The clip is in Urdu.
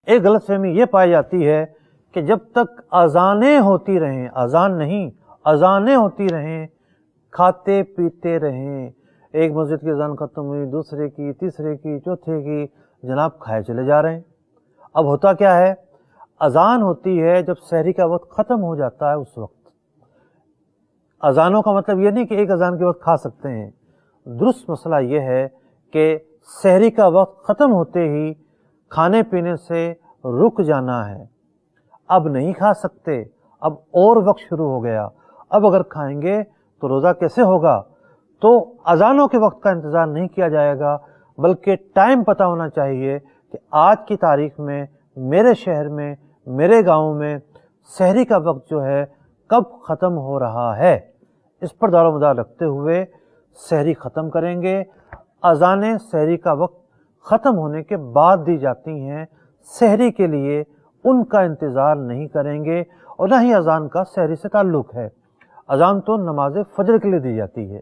ایک غلط فہمی یہ پائی جاتی ہے کہ جب تک اذانیں ہوتی رہیں، اذان نہیں، اذانیں ہوتی رہیں، کھاتے پیتے رہیں، ایک مسجد کی اذان ختم ہوئی، دوسرے کی، تیسرے کی، چوتھے کی، جناب کھائے چلے جا رہے ہیں۔ اب ہوتا کیا ہے، اذان ہوتی ہے جب سحری کا وقت ختم ہو جاتا ہے، اس وقت۔ اذانوں کا مطلب یہ نہیں کہ ایک اذان کے وقت کھا سکتے ہیں، درست مسئلہ یہ ہے کہ سحری کا وقت ختم ہوتے ہی کھانے پینے سے رک جانا ہے۔ اب نہیں کھا سکتے، اب اور وقت شروع ہو گیا، اب اگر کھائیں گے تو روزہ کیسے ہوگا؟ تو اذانوں کے وقت کا انتظار نہیں کیا جائے گا، بلکہ ٹائم پتہ ہونا چاہیے کہ آج کی تاریخ میں میرے شہر میں، میرے گاؤں میں سحری کا وقت جو ہے کب ختم ہو رہا ہے۔ اس پر دار و مدار رکھتے ہوئے سحری ختم کریں گے۔ اذانیں سحری کا وقت ختم ہونے کے بعد دی جاتی ہیں، سحری کے لیے ان کا انتظار نہیں کریں گے، اور نہ ہی اذان کا سحری سے تعلق ہے۔ اذان تو نماز فجر کے لیے دی جاتی ہے۔